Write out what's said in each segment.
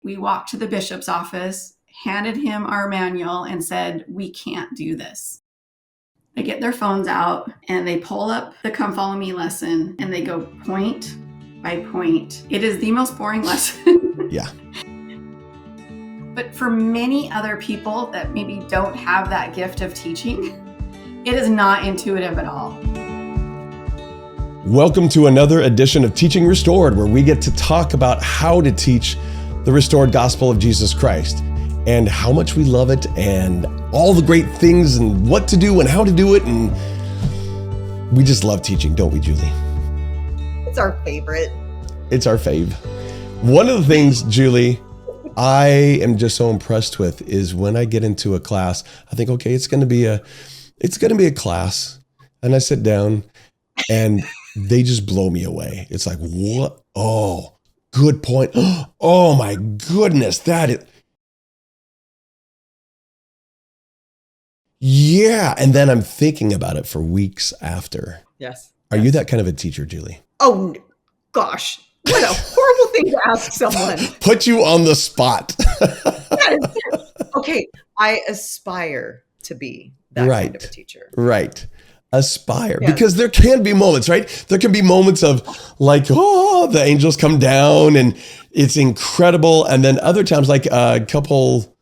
We walked to the bishop's office, handed him our manual, and said, we can't do this. They get their phones out and they pull up the Come Follow Me lesson and they go point by point. It is the most boring lesson. Yeah. But for many other people that maybe don't have that gift of teaching, it is not intuitive at all. Welcome to another edition of Teaching Restored, where we get to talk about how to teach the restored gospel of Jesus Christ and how much we love it and all the great things and what to do and how to do it. And we just love teaching, don't we, Julie? It's our favorite. It's our fave. One of the things, Julie, I am just so impressed with is when I get into a class, I think, okay, it's going to be a class. And I sit down and they just blow me away. It's like, what? Oh, good point. Oh my goodness. That is. Yeah. And then I'm thinking about it for weeks after. Yes. Are you that kind of a teacher, Julie? Oh, gosh. What a horrible thing to ask someone. Put you on the spot. Okay. I aspire to be that kind of a teacher. Right. Aspire. Yes. Because there can be moments, right? There can be moments of like, oh, the angels come down and it's incredible. And then other times, like a couple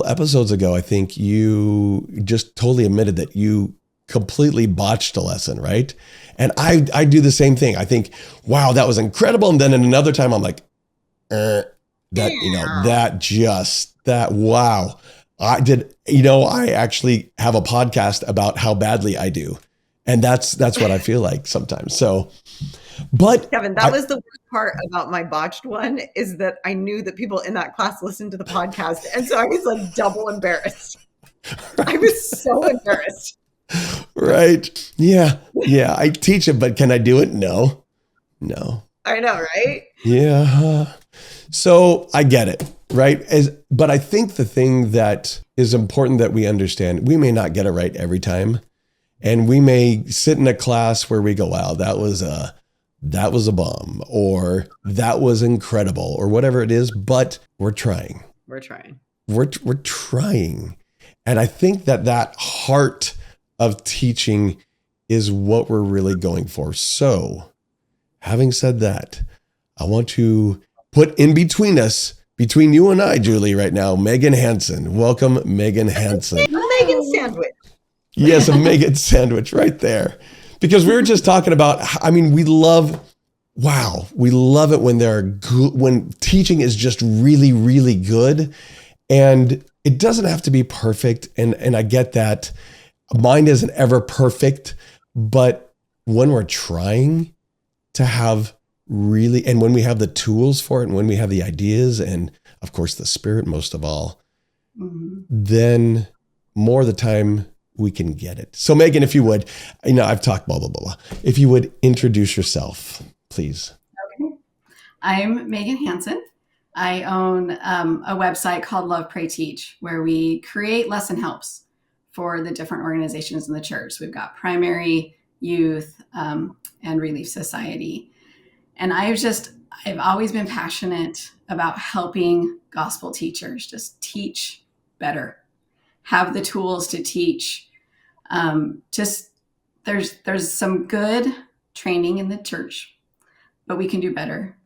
episodes ago, I think you just totally admitted that you completely botched a lesson, right? And I do the same thing. I think, wow, that was incredible. And then in another time, I'm like, wow. I actually have a podcast about how badly I do. And that's what I feel like sometimes. So, but Kevin, that was the worst part about my botched one, is that I knew that people in that class listened to the podcast. And so I was like double embarrassed. I was so embarrassed. Right. Yeah. I teach it, but can I do it? No. I know, right? Yeah. So I get it. Right. But I think the thing that is important that we understand, we may not get it right every time. And we may sit in a class where we go, wow, that was a bomb, or that was incredible, or whatever it is, but we're trying. We're trying. And I think that heart of teaching is what we're really going for. So having said that, I want to put in between us, between you and I, Julie, right now, Megan Hanson. Welcome, Megan Hanson. Megan sandwich. Yes, a Megan sandwich right there. Because we were just talking about, we love it when they're good, when teaching is just really, really good. And it doesn't have to be perfect. And I get that. Mine isn't ever perfect. But when we're trying to have really, and when we have the tools for it, and when we have the ideas, and of course the Spirit most of all, then more of the time we can get it. So Megan, if you would, I've talked blah, blah, blah, blah. If you would introduce yourself, please. Okay. I'm Megan Hanson. I own a website called Love, Pray, Teach, where we create lesson helps for the different organizations in the church. We've got primary, youth, and Relief Society. And I've always been passionate about helping gospel teachers just teach better, have the tools to teach. There's some good training in the church, but we can do better.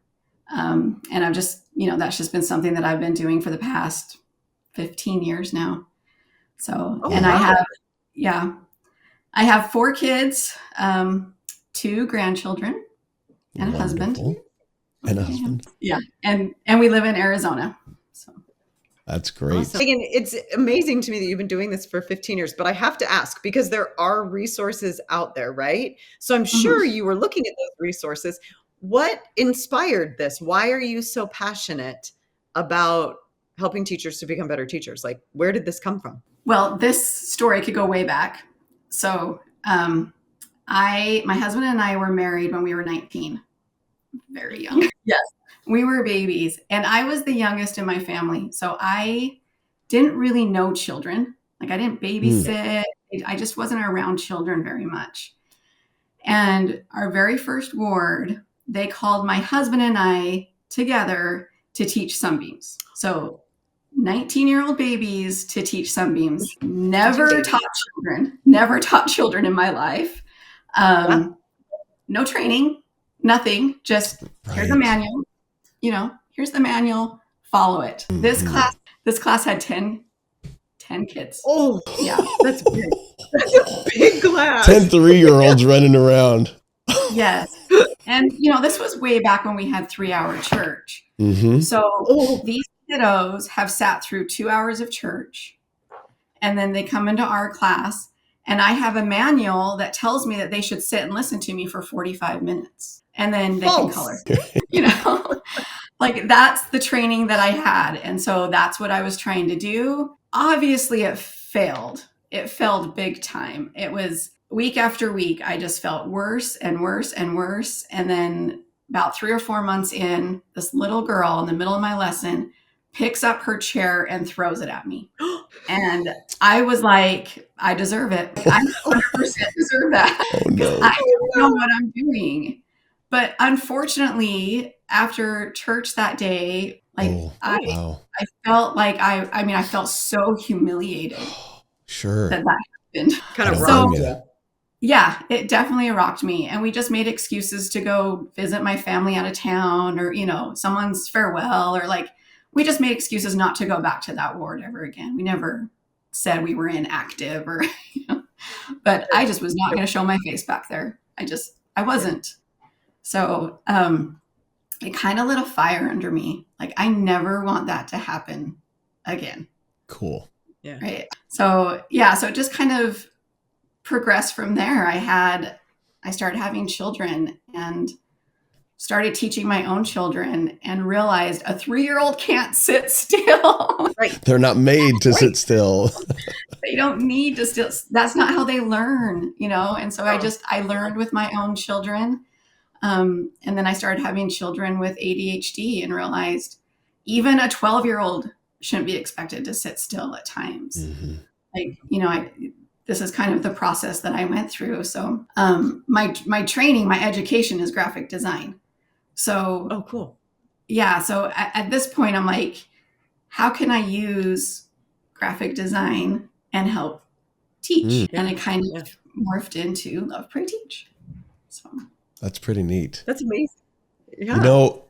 And I've just, that's just been something that I've been doing for the past 15 years now. So, I have 4 kids, 2 grandchildren, and a husband. And a husband. Yeah. And we live in Arizona. So that's great. Awesome. It's amazing to me that you've been doing this for 15 years, but I have to ask, because there are resources out there, right? So I'm sure you were looking at those resources. What inspired this? Why are you so passionate about helping teachers to become better teachers? Like, where did this come from? Well, this story could go way back. So, my husband and I were married when we were 19, very young. Yes, we were babies, and I was the youngest in my family. So I didn't really know children. Like, I didn't babysit. I just wasn't around children very much. And our very first ward, they called my husband and I together to teach Sunbeams. So 19-year-old babies to teach Sunbeams. Never taught children in my life. No training, nothing. Just here's a manual. Here's the manual. Follow it. Mm-hmm. This class had 10 kids. Oh, yeah, that's big. That's a big class. 10 3-year-olds running around. Yes. And, this was way back when we had 3-hour church. Mm-hmm. So these kiddos have sat through 2 hours of church, and then they come into our class, and I have a manual that tells me that they should sit and listen to me for 45 minutes, and then they can color. Like, that's the training that I had. And so that's what I was trying to do. Obviously, it failed. It failed big time. It was week after week. I just felt worse and worse and worse. And then about 3 or 4 months in, this little girl in the middle of my lesson picks up her chair and throws it at me. And I was like, I deserve it. I 100% deserve that. Oh, no. I don't know what I'm doing. But unfortunately, after church that day, I felt like I felt so humiliated. Sure. That happened. Kind of rocked. Yeah, it definitely rocked me. And we just made excuses to go visit my family out of town, or, someone's farewell, or we just made excuses not to go back to that ward ever again. We never said we were inactive or, but I just was not going to show my face back there. I wasn't. So, it kind of lit a fire under me. I never want that to happen again. Cool. Yeah. Right. So it just kind of progressed from there. I started having children and started teaching my own children, and realized a 3-year-old can't sit still. Right. They're not made to sit still. They don't need to still. That's not how they learn, And so I learned with my own children. And then I started having children with ADHD and realized even a 12-year-old shouldn't be expected to sit still at times. Mm-hmm. This is kind of the process that I went through. So my training, my education is graphic design. So, oh, cool. Yeah. So at this point, I'm like, how can I use graphic design and help teach? And it kind of morphed into Love, Pray, Teach. So that's pretty neat. That's amazing. Yeah.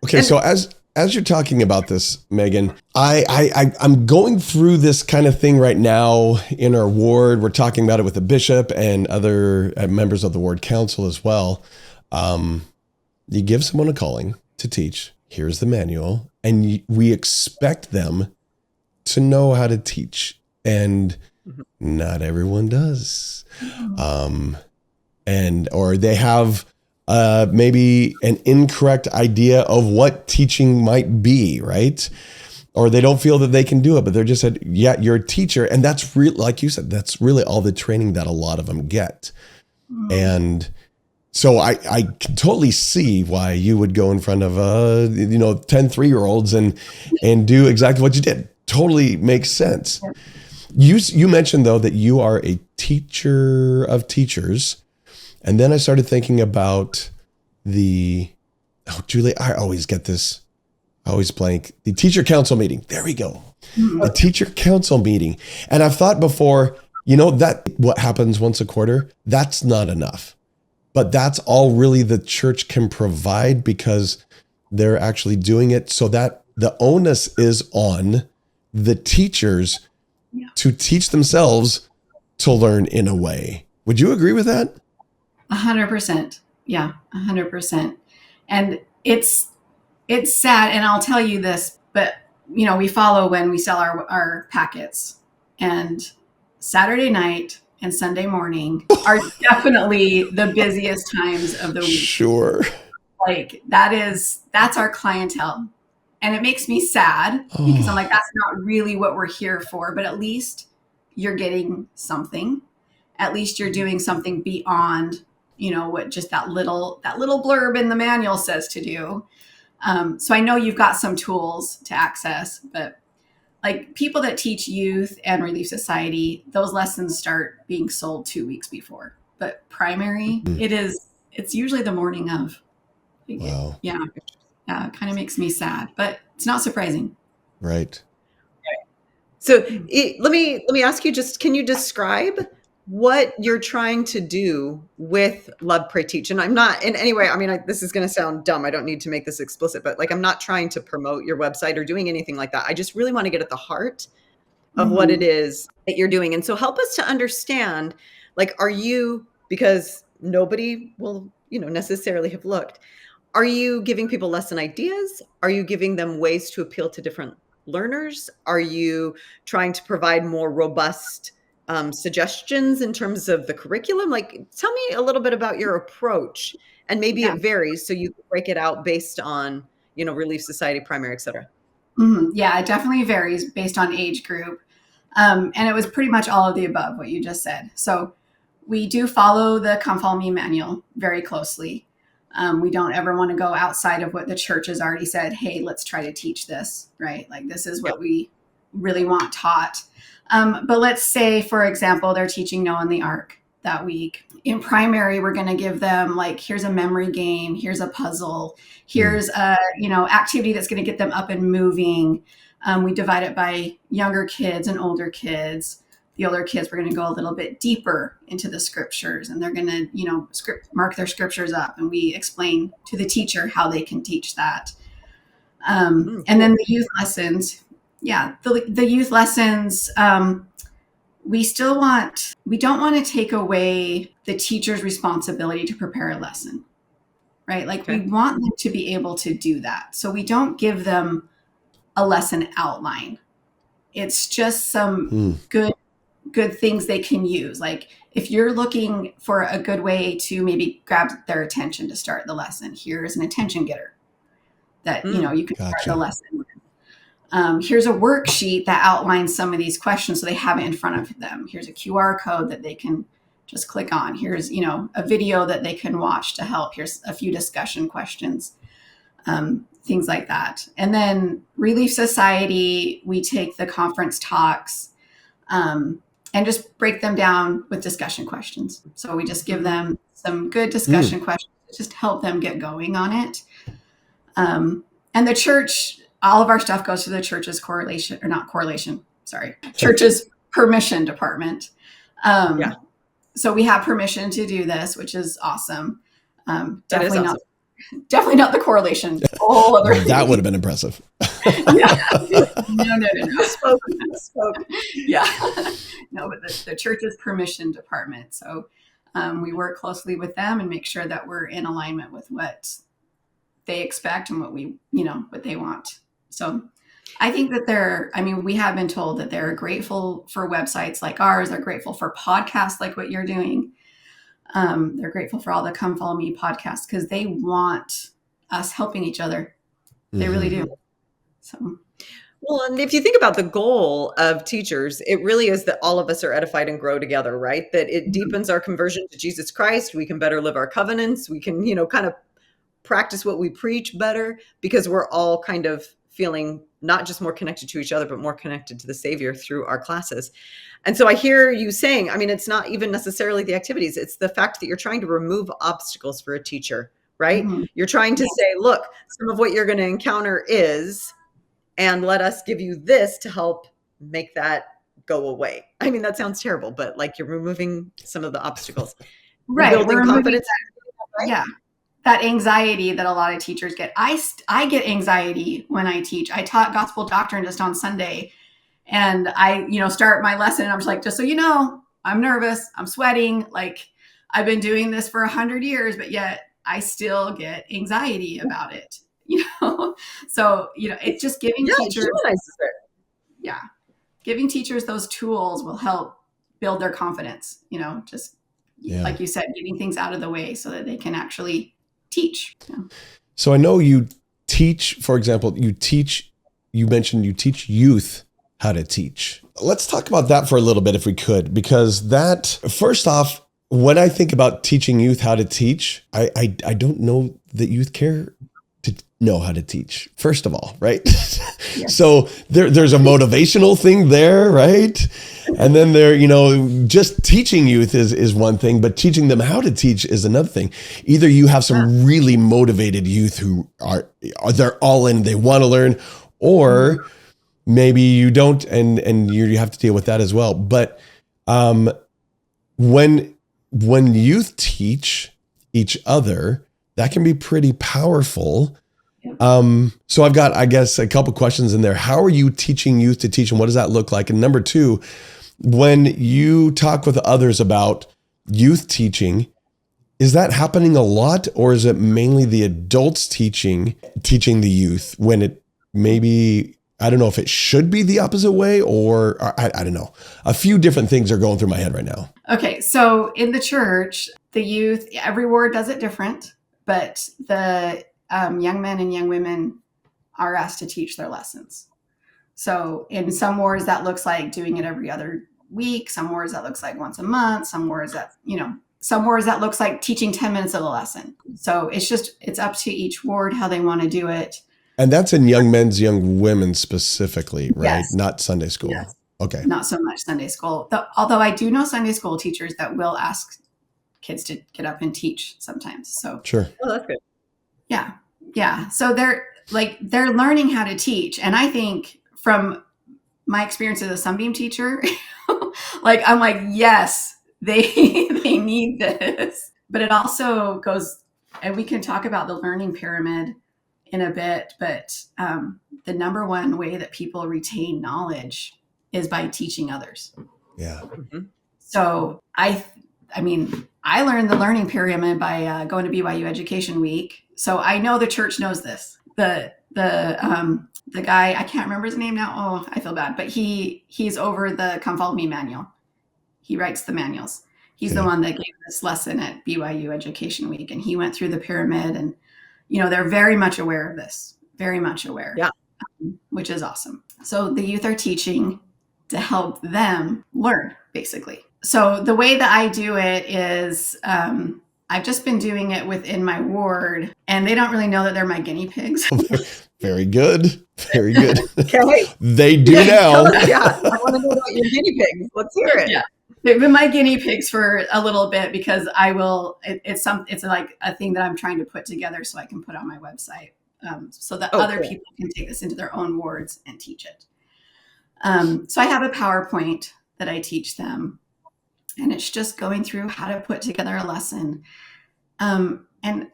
Okay. So as you're talking about this, Megan, I'm going through this kind of thing right now in our ward. We're talking about it with the bishop and other members of the ward council as well. You give someone a calling to teach. Here's the manual, and we expect them to know how to teach, and not everyone does. Or they have maybe an incorrect idea of what teaching might be, right? Or they don't feel that they can do it, but they're just said, yeah, you're a teacher. And that's really, like you said, that's really all the training that a lot of them get. And so I can totally see why you would go in front of 10 3-year-olds and do exactly what you did. Totally makes sense. You mentioned though that you are a teacher of teachers. And then I started thinking about Julie, I always get this. I always blank. The teacher council meeting. There we go. The teacher council meeting. And I've thought before, that what happens once a quarter, that's not enough. But that's all really the church can provide, because they're actually doing it, so that the onus is on the teachers to teach themselves to learn in a way. Would you agree with that? 100%. Yeah, 100%. And it's sad. And I'll tell you this, but we follow when we sell our packets, and Saturday night and Sunday morning are definitely the busiest times of the week. Sure. That's our clientele. And it makes me sad because I'm like, that's not really what we're here for, but at least you're getting something. At least you're doing something beyond, what just that little blurb in the manual says to do. So I know you've got some tools to access, but people that teach youth and Relief Society, those lessons start being sold 2 weeks before. But primary, it's usually the morning of. Wow. Yeah, it kind of makes me sad, but It's not surprising. Right. So let me ask you, just can you describe what you're trying to do with Love, Pray, Teach? And I'm not in any way, I mean, this is going to sound dumb. I don't need to make this explicit, but like, I'm not trying to promote your website or doing anything like that. I just really want to get at the heart of what it is that you're doing. And so help us to understand, like, are you, because nobody will, necessarily have looked, are you giving people lesson ideas? Are you giving them ways to appeal to different learners? Are you trying to provide more robust suggestions in terms of the curriculum? Like, tell me a little bit about your approach, and maybe it varies, so you can break it out based on, Relief Society, primary, et cetera. Yeah, it definitely varies based on age group. And it was pretty much all of the above, what you just said. So we do follow the Come Follow Me manual very closely. We don't ever want to go outside of what the church has already said. Hey, let's try to teach this, right? Like, this is what we really want taught. But let's say, for example, they're teaching Noah and the Ark that week. In primary, we're going to give them, like, here's a memory game, here's a puzzle, here's a, activity that's going to get them up and moving. We divide it by younger kids and older kids. The older kids, we're going to go a little bit deeper into the scriptures, and they're going to, mark their scriptures up, and we explain to the teacher how they can teach that. And then the youth lessons, the youth lessons, we don't want to take away the teacher's responsibility to prepare a lesson, right? Like, we want them to be able to do that. So we don't give them a lesson outline. It's just some good things they can use. Like, if you're looking for a good way to maybe grab their attention to start the lesson, here's an attention getter that, you can start the lesson with. Here's a worksheet that outlines some of these questions so they have it in front of them. Here's a QR code that they can just click on. Here's, a video that they can watch to help. Here's a few discussion questions, things like that. And then Relief Society, we take the conference talks and just break them down with discussion questions. So we just give them some good discussion questions to just help them get going on it. And the church, all of our stuff goes to the church's church's permission department. So we have permission to do this, which is awesome. Definitely not the correlation. That would have been impressive. No. Spoke. Yeah. No, but the church's permission department. So we work closely with them and make sure that we're in alignment with what they expect and what what they want. So I think that we have been told that they're grateful for websites like ours. They're grateful for podcasts like what you're doing. They're grateful for all the Come Follow Me podcasts because they want us helping each other. They really do. So. Well, and if you think about the goal of teachers, it really is that all of us are edified and grow together, right? That it deepens our conversion to Jesus Christ. We can better live our covenants. We can, kind of practice what we preach better because we're all kind of feeling not just more connected to each other, but more connected to the Savior through our classes. And so I hear you saying, it's not even necessarily the activities. It's the fact that you're trying to remove obstacles for a teacher, right? You're trying to say, look, some of what you're going to encounter is, and let us give you this to help make that go away. That sounds terrible, but like, you're removing some of the obstacles. Right. Building confidence. Right? Yeah. That anxiety that a lot of teachers get. I get anxiety when I teach. I taught gospel doctrine just on Sunday, and I, start my lesson and I'm just like, just so you know, I'm nervous, I'm sweating. Like, I've been doing this for 100 years, but yet I still get anxiety about it. So, it's just giving teachers, giving teachers those tools will help build their confidence, like you said, getting things out of the way so that they can actually teach. So I know you teach, for example, you mentioned you teach youth how to teach. Let's talk about that for a little bit if we could, because that, first off, when I think about teaching youth how to teach, I don't know that youth care to know how to teach, first of all, right? So there's a motivational thing there, right? And then just teaching youth is one thing, but teaching them how to teach is another thing. Either you have some really motivated youth who they're all in, they want to learn, or maybe you don't, and you have to deal with that as well. But when youth teach each other, that can be pretty powerful. So I've got, I guess, a couple questions in there. How are you teaching youth to teach, and what does that look like? And number two, when you talk with others about youth teaching, is that happening a lot, or is it mainly the adults teaching the youth when it maybe, I don't know if it should be the opposite way, or I don't know. A few different things are going through my head right now. Okay, so in the church, the youth, every ward does it different, but the young men and young women are asked to teach their lessons. So in some wards that looks like doing it every other week, some wards that looks like once a month, some wards that looks like teaching 10 minutes of the lesson. So it's up to each ward how they want to do it. And that's in young men's, young women specifically, right? Yes. Not Sunday school. Yes. Okay. Not so much Sunday school. Although I do know Sunday school teachers that will ask kids to get up and teach sometimes. So sure. Oh, that's good. Yeah. Yeah. So they're learning how to teach. And I think from my experience as a Sunbeam teacher, I'm like, yes, they need this. But it also goes, and we can talk about the learning pyramid in a bit, but the number one way that people retain knowledge is by teaching others. Yeah. Mm-hmm. So I learned the learning pyramid by going to BYU Education Week. So I know the church knows this. The guy, I can't remember his name now. Oh, I feel bad, but he's over the Come Follow Me manual. He writes the manuals. He's the one that gave this lesson at BYU Education Week, and he went through the pyramid, and they're very much aware of this, very much aware. Yeah. Which is awesome. So the youth are teaching to help them learn, basically. So the way that I do it is I've just been doing it within my ward, and they don't really know that they're my guinea pigs. Very good. Very good. Okay. They do now. Yeah. I want to know about your guinea pigs. Let's hear it. Yeah. They've been my guinea pigs for a little bit because it's like a thing that I'm trying to put together so I can put on my website so that other people can take this into their own wards and teach it. So I have a PowerPoint that I teach them, and it's just going through how to put together a lesson. And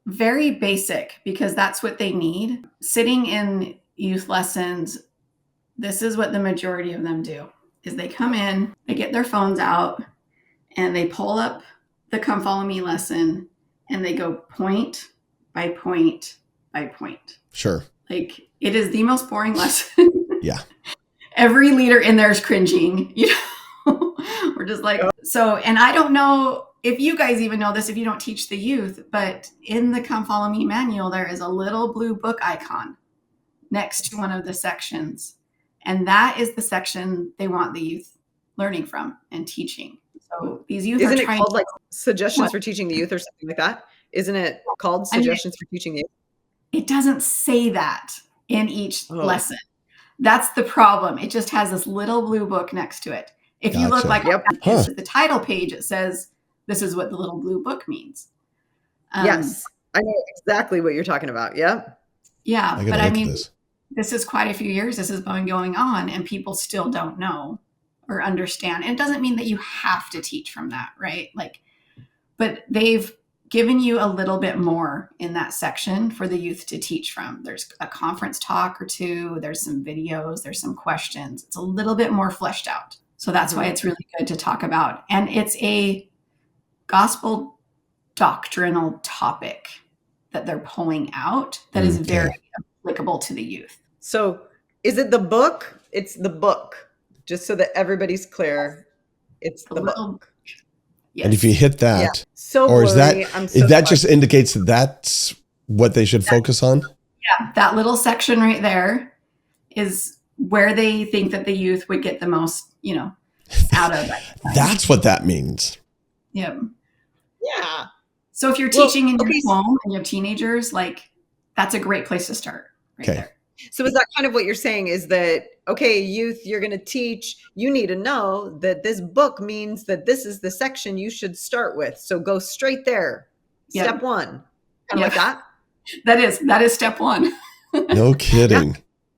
very basic, because that's what they need. Sitting in youth lessons, this is what the majority of them do, is they come in, they get their phones out, and they pull up the Come Follow Me lesson, and they go point by point by point. Sure. Like, it is the most boring lesson. Yeah. Every leader in there is cringing, We're just like, so, and I don't know if you guys even know this if you don't teach the youth, but in the Come Follow Me manual, there is a little blue book icon next to one of the sections. And that is the section they want the youth learning from and teaching. So these youth Isn't are it trying called like suggestions for teaching the youth or something like that? Isn't it called suggestions for teaching the youth? It doesn't say that in each lesson. That's the problem. It just has this little blue book next to it. If you look like the title page, it says, this is what the little blue book means. Yes, I know exactly what you're talking about. Yep. Yeah, but I mean, this is quite a few years. This has been going on, and people still don't know or understand. And it doesn't mean that you have to teach from that, right? But they've given you a little bit more in that section for the youth to teach from. There's a conference talk or two. There's some videos. There's some questions. It's a little bit more fleshed out. So that's why it's really good to talk about. And it's a gospel doctrinal topic that they're pulling out that is very applicable to the youth. So is it the book? It's the book. Just so that everybody's clear. It's the book. Yes. And if you hit that, so or blurry, that just indicates that that's what they should focus on? Yeah, that little section right there is where they think that the youth would get the most, out of it. That's what that means. Yeah. Yeah. So if you're teaching in your home and you have teenagers, that's a great place to start right there. So is that kind of what you're saying, is that, okay, youth, you're going to teach, you need to know that this book means that this is the section you should start with. So go straight there. Step one. Kind of like that? That is step one. No kidding.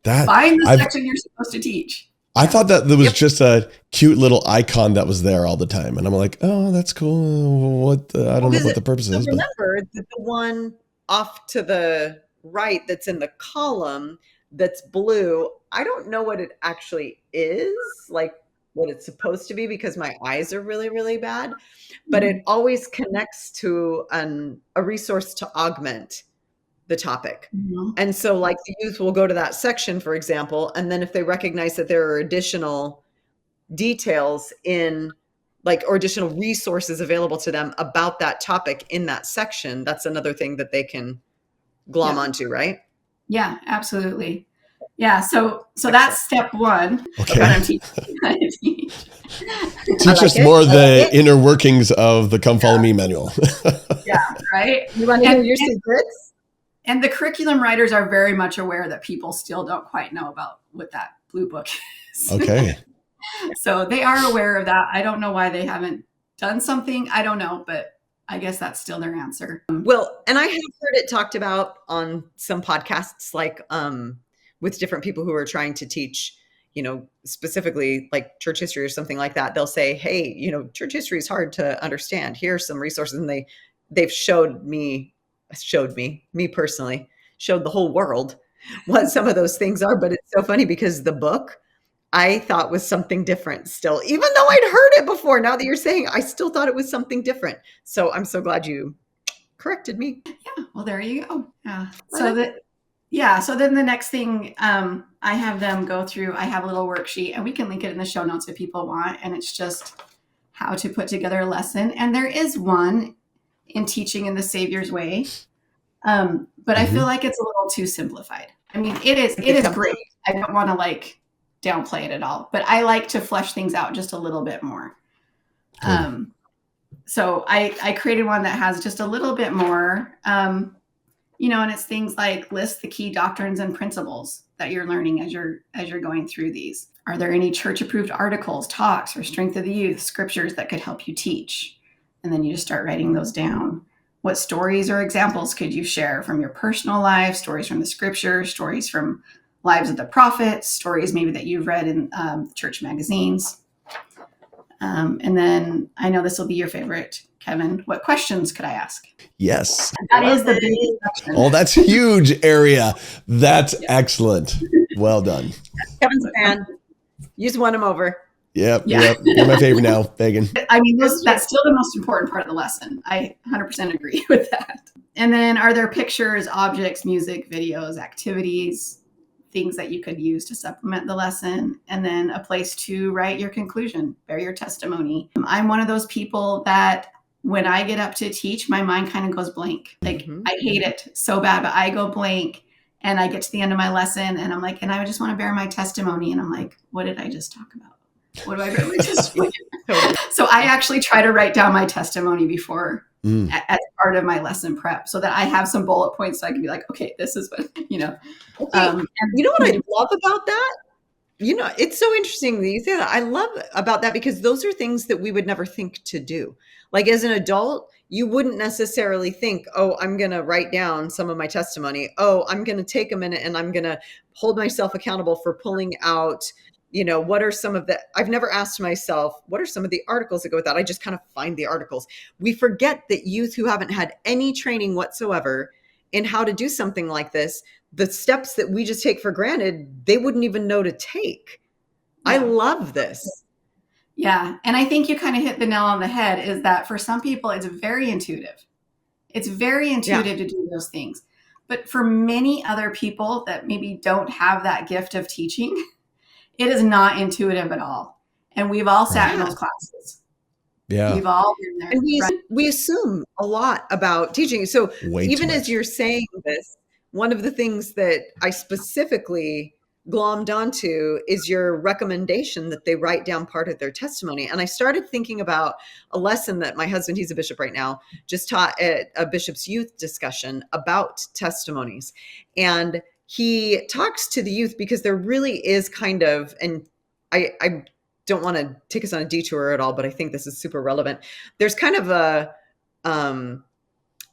That Find the I've section you're supposed to teach. I Yeah. thought that there was just a cute little icon that was there all the time, and I'm like, oh, that's cool. I don't know what the purpose So is, but remember that the one off to the right that's in the column that's blue, I don't know what it actually is, like what it's supposed to be, because my eyes are really, really bad. But it always connects to a resource to augment the topic. Mhm. And so like the youth will go to that section, for example, and then if they recognize that there are additional details in like or additional resources available to them about that topic in that section, that's another thing that they can glom Yeah. onto, right? Yeah, absolutely. Yeah, so Excellent. that's step one. okay. But I'm teaching how to teach. Teach us more of the inner workings of the Come Follow Me manual. Yeah, right. You want to hear your secrets? And the curriculum writers are very much aware that people still don't quite know about what that blue book is. Okay. So they are aware of that. I don't know why they haven't done something. I don't know, but I guess that's still their answer. Well, and I have heard it talked about on some podcasts, like with different people who are trying to teach, you know, specifically like church history or something like that. They'll say, hey, you know, church history is hard to understand. Here's some resources. And they've showed me personally, showed the whole world what some of those things are. But it's so funny because the book I thought was something different still, even though I'd heard it before. Now that you're saying, I still thought it was something different. So I'm so glad you corrected me. Yeah, well, there you go. Yeah. So then the next thing I have them go through, I have a little worksheet, and we can link it in the show notes if people want. And it's just how to put together a lesson. And there is one in Teaching in the Savior's Way. But I feel like it's a little too simplified. I mean, it is great. I don't want to like downplay it at all, but I like to flesh things out just a little bit more. So I created one that has just a little bit more, you know, and it's things like list the key doctrines and principles that you're learning as you're going through these. Are there any church approved articles, talks, or strength of the youth scriptures that could help you teach? And then you just start writing those down. What stories or examples could you share from your personal life, stories from the scriptures, stories from lives of the prophets, stories maybe that you've read in church magazines. And then I know this will be your favorite, Kevin. What questions could I ask? Yes. That is the biggest section. Oh, that's huge area. That's excellent. Well done. Kevin's a fan. You just won him over. Yep. You're my favorite now, Megan. I mean, that's still the most important part of the lesson. I 100% agree with that. And then are there pictures, objects, music, videos, activities, things that you could use to supplement the lesson, and then a place to write your conclusion, bear your testimony. I'm one of those people that when I get up to teach, my mind kind of goes blank. Like I hate it so bad, but I go blank and I get to the end of my lesson and I'm like, and I just want to bear my testimony. And I'm like, what did I just talk about? What do I bear my testimony? So I actually try to write down my testimony before as part of my lesson prep so that I have some bullet points so I can be like, okay, this is what, you know. Okay. You know what I love about that? You know, it's so interesting that you say that. I love about that because those are things that we would never think to do. Like as an adult, you wouldn't necessarily think, oh, I'm going to write down some of my testimony. Oh, I'm going to take a minute and I'm going to hold myself accountable for pulling out, you know, what are some of the, I've never asked myself, what are some of the articles that go with that? I just kind of find the articles. We forget that youth who haven't had any training whatsoever in how to do something like this, the steps that we just take for granted, they wouldn't even know to take. Yeah. I love this. Yeah. And I think you kind of hit the nail on the head is that for some people, it's very intuitive. It's very intuitive to do those things. But for many other people that maybe don't have that gift of teaching, it is not intuitive at all. And we've all sat in those classes. Yeah. We've all been there. And we assume a lot about teaching. So even as you're saying this, one of the things that I specifically glommed onto is your recommendation that they write down part of their testimony. And I started thinking about a lesson that my husband, he's a bishop right now, just taught at a bishop's youth discussion about testimonies. And he talks to the youth because there really is kind of, and I don't want to take us on a detour at all, but I think this is super relevant. There's kind of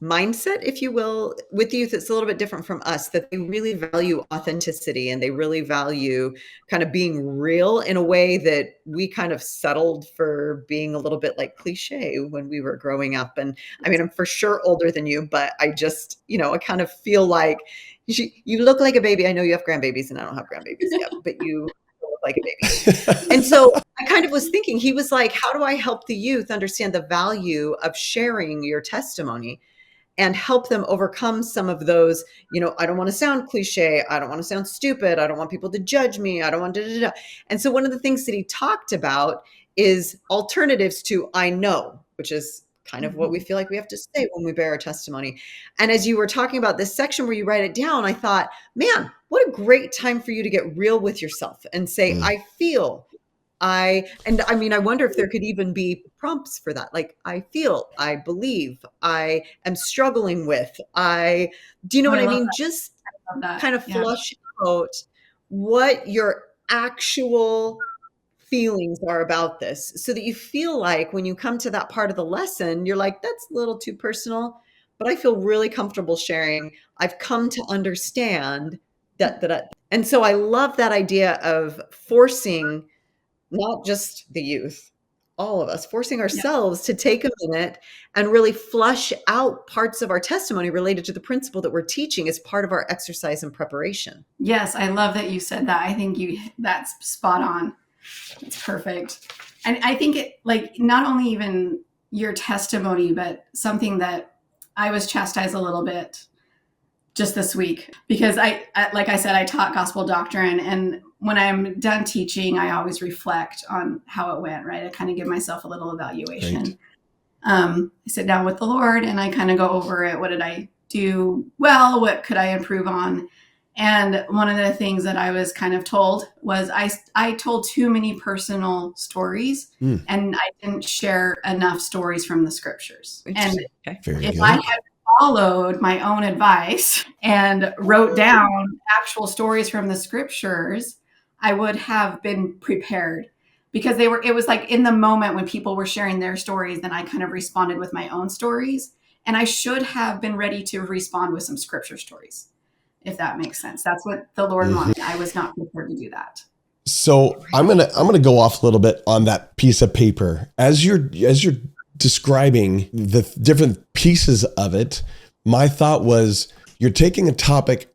mindset, if you will, with youth. It's a little bit different from us, that they really value authenticity and they really value kind of being real in a way that we kind of settled for being a little bit like cliche when we were growing up. And I mean, I'm for sure older than you, but I just, I kind of feel like you look like a baby. I know you have grandbabies and I don't have grandbabies yet, but you look like a baby. And so I kind of was thinking, he was like, how do I help the youth understand the value of sharing your testimony and help them overcome some of those, I don't want to sound cliche. I don't want to sound stupid. I don't want people to judge me. I don't want to. And so one of the things that he talked about is alternatives to I know, which is kind of what we feel like we have to say when we bear our testimony. And as you were talking about this section where you write it down, I thought, man, what a great time for you to get real with yourself and say, I feel, I wonder if there could even be prompts for that. Like, I feel, I believe, I am struggling with, do you know what I mean? That. Just That. kind of Yeah. flush out what your actual feelings are about this, so that you feel like when you come to that part of the lesson, you're like, that's a little too personal, but I feel really comfortable sharing. I've come to understand that. And so I love that idea of forcing not just the youth, all of us, forcing ourselves to take a minute and really flush out parts of our testimony related to the principle that we're teaching as part of our exercise and preparation. Yes, I love that you said that. I think that's spot on. It's perfect. And I think it, like, not only even your testimony, but something that I was chastised a little bit just this week, because like I said, I taught gospel doctrine, and when I'm done teaching, I always reflect on how it went, right? I kind of give myself a little evaluation. I sit down with the Lord and I kind of go over it. What did I do well? What could I improve on? And one of the things that I was kind of told was I told too many personal stories, and I didn't share enough stories from the scriptures. And if I had followed my own advice and wrote down actual stories from the scriptures, I would have been prepared, because it was like in the moment when people were sharing their stories, then I kind of responded with my own stories, and I should have been ready to respond with some scripture stories, if that makes sense. That's what the Lord wanted. I was not prepared to do that. So I'm gonna go off a little bit on that piece of paper as you're describing the different pieces of it. My thought was, you're taking a topic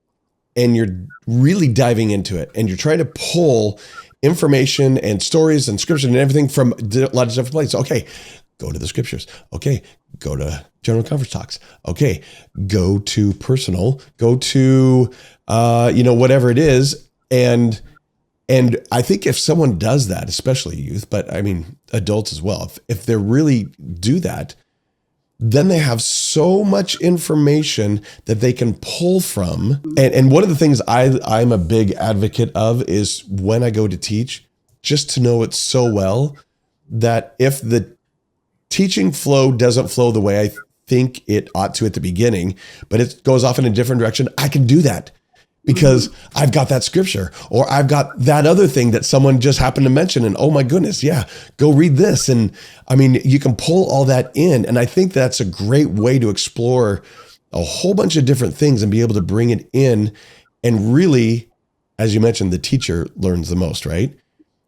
and you're really diving into it, and you're trying to pull information and stories and scripture and everything from a lot of different places. Okay, go to the scriptures. Okay, go to general conference talks. Okay, go to personal. Go to whatever it is. And I think if someone does that, especially youth, but I mean adults as well, if they really do that, then they have so much information that they can pull from. And one of the things I'm a big advocate of is, when I go to teach, just to know it so well that if the teaching flow doesn't flow the way I think it ought to at the beginning, but it goes off in a different direction, I can do that because I've got that scripture, or I've got that other thing that someone just happened to mention, and oh my goodness, yeah, go read this. And I mean, you can pull all that in. And I think that's a great way to explore a whole bunch of different things and be able to bring it in. And really, as you mentioned, the teacher learns the most, right?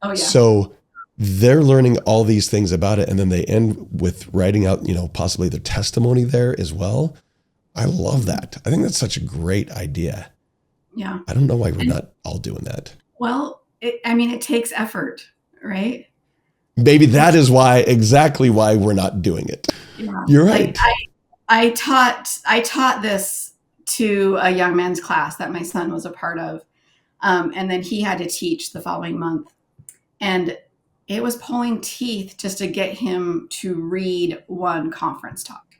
Oh yeah. So they're learning all these things about it, and then they end with writing out, possibly their testimony there as well. I love that. I think that's such a great idea. Yeah. I don't know why we're not all doing that. Well, it takes effort, right? Maybe that is exactly why we're not doing it. Yeah. You're right. Like I taught this to a young men's class that my son was a part of. And then he had to teach the following month. And it was pulling teeth just to get him to read one conference talk.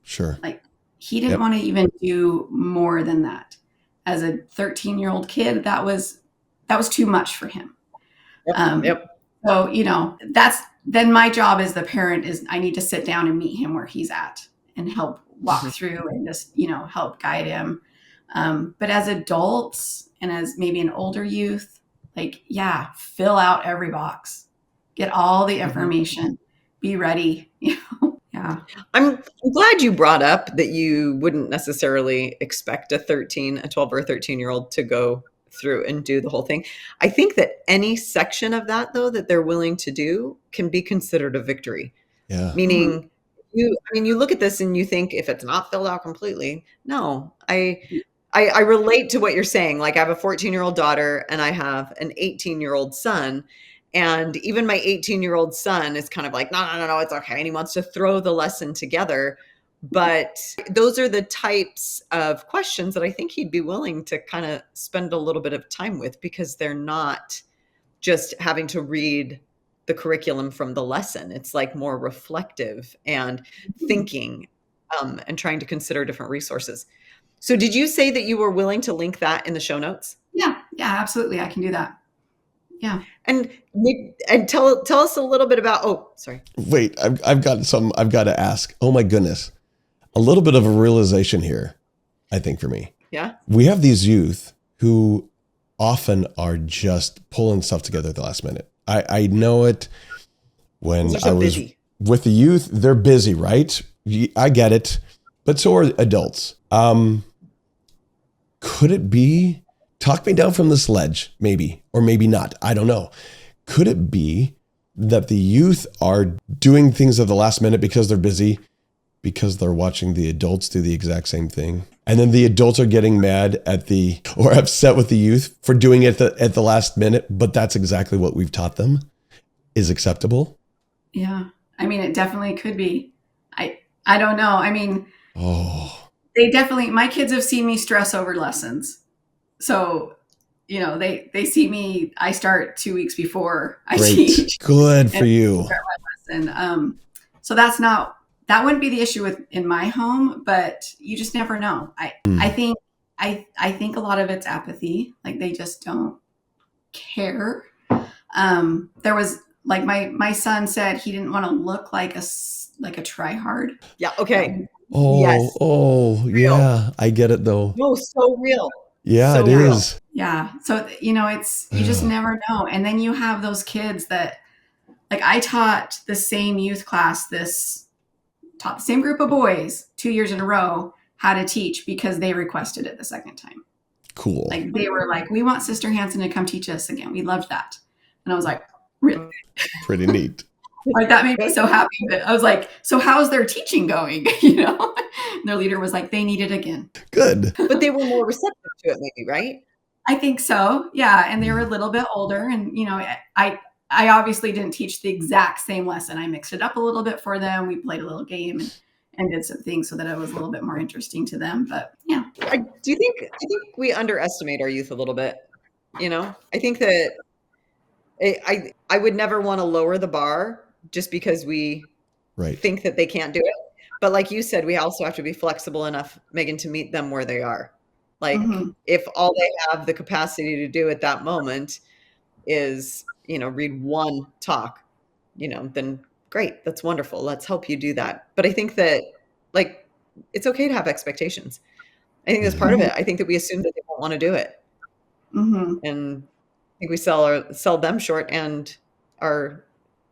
Sure. Like, he didn't want to even do more than that. As a 13-year-old kid, that was too much for him. So, then my job as the parent is, I need to sit down and meet him where he's at and help walk through and just, help guide him. But as adults and as maybe an older youth, fill out every box, get all the information, be ready. Yeah. Yeah. I'm glad you brought up that you wouldn't necessarily expect a 12 or 13-year-old to go through and do the whole thing. I think that any section of that, though, that they're willing to do can be considered a victory. Yeah. Mhm. Meaning, you look at this and you think if it's not filled out completely, no, I relate to what you're saying. Like I have a 14-year-old daughter and I have an 18-year-old son. And even my 18-year-old son is kind of like, no, no, no, no, it's okay. And he wants to throw the lesson together. But those are the types of questions that I think he'd be willing to kind of spend a little bit of time with, because they're not just having to read the curriculum from the lesson. It's like more reflective and thinking, and trying to consider different resources. So did you say that you were willing to link that in the show notes? Yeah. Yeah, absolutely. I can do that. Yeah. And tell us a little bit about, oh, sorry. Wait, I've got some, I've got to ask. Oh my goodness. A little bit of a realization here, I think, for me. Yeah. We have these youth who often are just pulling stuff together at the last minute. I know it when They're so I was busy. with the youth. They're busy, right? I get it, but so are adults. Could it be, talk me down from this ledge, maybe, or maybe not. I don't know. Could it be that the youth are doing things at the last minute because they're busy, because they're watching the adults do the exact same thing? And then the adults are getting mad at or upset with the youth for doing it at the last minute, but that's exactly what we've taught them is acceptable. Yeah. I mean, it definitely could be. I don't know. I mean, Oh, my kids have seen me stress over lessons. So, they see me, I start 2 weeks before I great. teach. Good for And you. start my lesson. So that wouldn't be the issue in my home, but you just never know. I think a lot of it's apathy. Like they just don't care. There was like my son said he didn't want to look like a try hard. Yeah. Okay. Oh, Yes. oh, yeah. I get it though. No, so real. Yeah, So it real. is. Yeah. So, it's, you just never know. And then you have those kids that, like, I taught the same youth class, taught the same group of boys 2 years in a row how to teach because they requested it the second time. Cool. Like, they were like, we want Sister Hanson to come teach us again. We loved that. And I was like, really? Pretty neat. Like, that made me so happy that I was like, so how's their teaching going? And their leader was like, they need it again. Good. But they were more receptive to it, maybe, right? I think so. Yeah. And they were a little bit older. And, I obviously didn't teach the exact same lesson. I mixed it up a little bit for them. We played a little game and did some things so that it was a little bit more interesting to them. But yeah. I think we underestimate our youth a little bit. I think that I would never want to lower the bar just because we Right. think that they can't do it. But like you said, we also have to be flexible enough, Megan, to meet them where they are. Like if all they have the capacity to do at that moment is, read one talk, then great. That's wonderful. Let's help you do that. But I think that like, it's okay to have expectations. I think that's part of it. I think that we assume that they won't want to do it. And I think we sell them short and are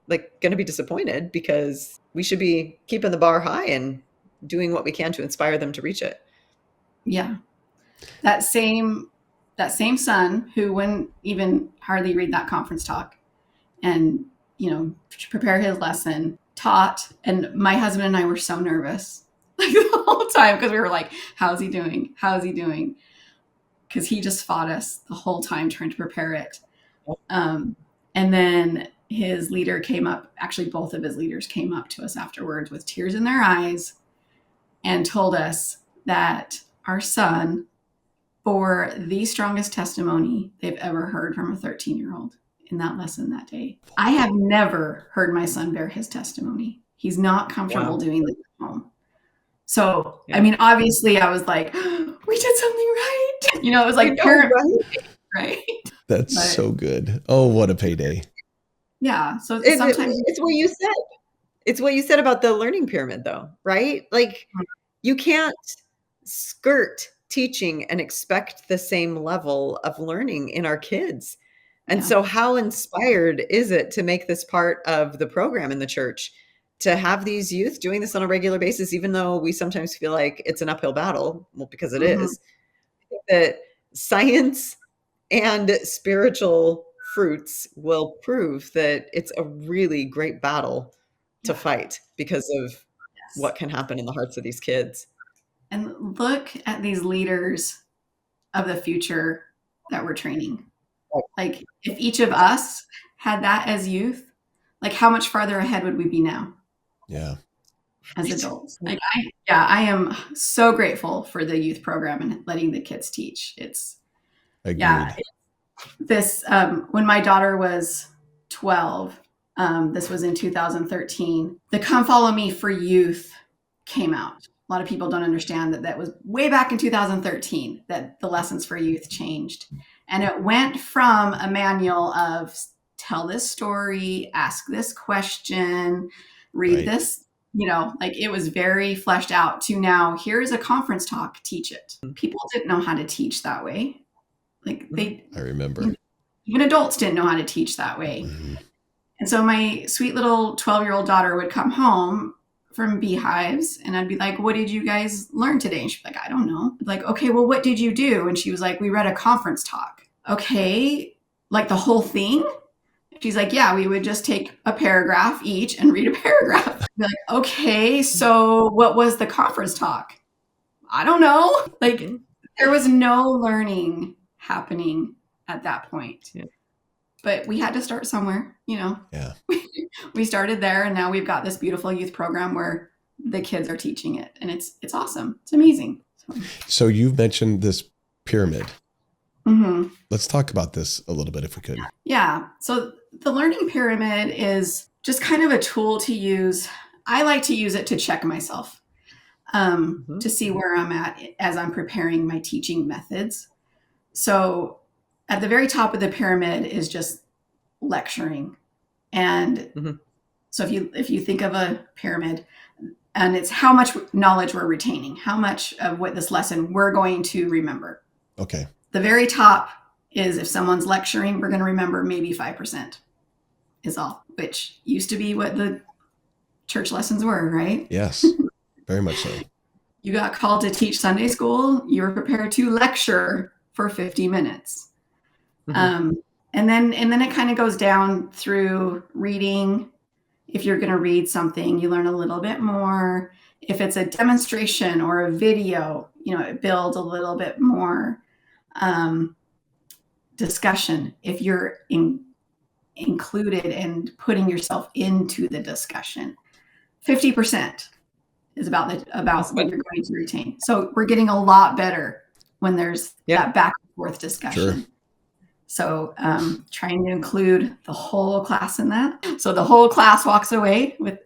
like going to be disappointed because we should be keeping the bar high and doing what we can to inspire them to reach it. Yeah. That same son who wouldn't even hardly read that conference talk and, prepare his lesson taught. And my husband and I were so nervous like the whole time because we were like, how's he doing? How's he doing? Because he just fought us the whole time trying to prepare it. And then his leader came up, actually both of his leaders came up to us afterwards with tears in their eyes and told us that our son bore the strongest testimony they've ever heard from a 13-year-old in that lesson that day. I have never heard my son bear his testimony. He's not comfortable doing this at home. So, I mean, obviously I was like, we did something right. It was like parent, right? That's so good. Oh, what a payday. Yeah. So sometimes it's what you said. It's what you said about the learning pyramid though, right? Like you can't skirt teaching and expect the same level of learning in our kids. And so how inspired is it to make this part of the program in the church to have these youth doing this on a regular basis, even though we sometimes feel like it's an uphill battle, well, because it Mhm. is, I think that science and spiritual fruits will prove that it's a really great battle to Yeah. fight because of Yes. what can happen in the hearts of these kids. And look at these leaders of the future that we're training. Like, if each of us had that as youth, like, how much farther ahead would we be now Yeah. as adults? Like, I am so grateful for the youth program and letting the kids teach. It's, yeah, Agreed. this, when my daughter was 12, this was in 2013, the Come Follow Me for Youth came out. A lot of people don't understand that that was way back in 2013 that the lessons for youth changed. And it went from a manual of tell this story, ask this question, read Right. this, like it was very fleshed out, to now here's a conference talk, teach it. People didn't know how to teach that way. Like I remember. even adults didn't know how to teach that way. Mhm. And so my sweet little 12-year-old daughter would come home from beehives and I'd be like, what did you guys learn today? And she'd be like, I don't know. I'd like, okay, well, what did you do? And she was like, we read a conference talk. Okay, like the whole thing? She's like, yeah, we would just take a paragraph each and read a paragraph. I'd be like, okay, so what was the conference talk? I don't know. Like, there was no learning happening at that point. Yeah. But we had to start somewhere, Yeah. We started there, and now we've got this beautiful youth program where the kids are teaching it, and it's awesome. It's amazing. So you've mentioned this pyramid. Mm-hmm. Let's talk about this a little bit if we could. Yeah. So the learning pyramid is just kind of a tool to use. I like to use it to check myself, to see where I'm at as I'm preparing my teaching methods. So at the very top of the pyramid is just lecturing. And so if you think of a pyramid, and it's how much knowledge we're retaining, how much of what this lesson we're going to remember. Okay. The very top is if someone's lecturing, we're going to remember maybe 5% is all, which used to be what the church lessons were, right? Yes, very much so. You got called to teach Sunday school, you were prepared to lecture for 50 minutes. And then it kind of goes down through reading. If you're going to read something, you learn a little bit more. If it's a demonstration or a video, it builds a little bit more discussion. If you're included and putting yourself into the discussion, 50% is about what you're going to retain. So we're getting a lot better when there's that back and forth discussion. Sure. So trying to include the whole class in that. So the whole class walks away with,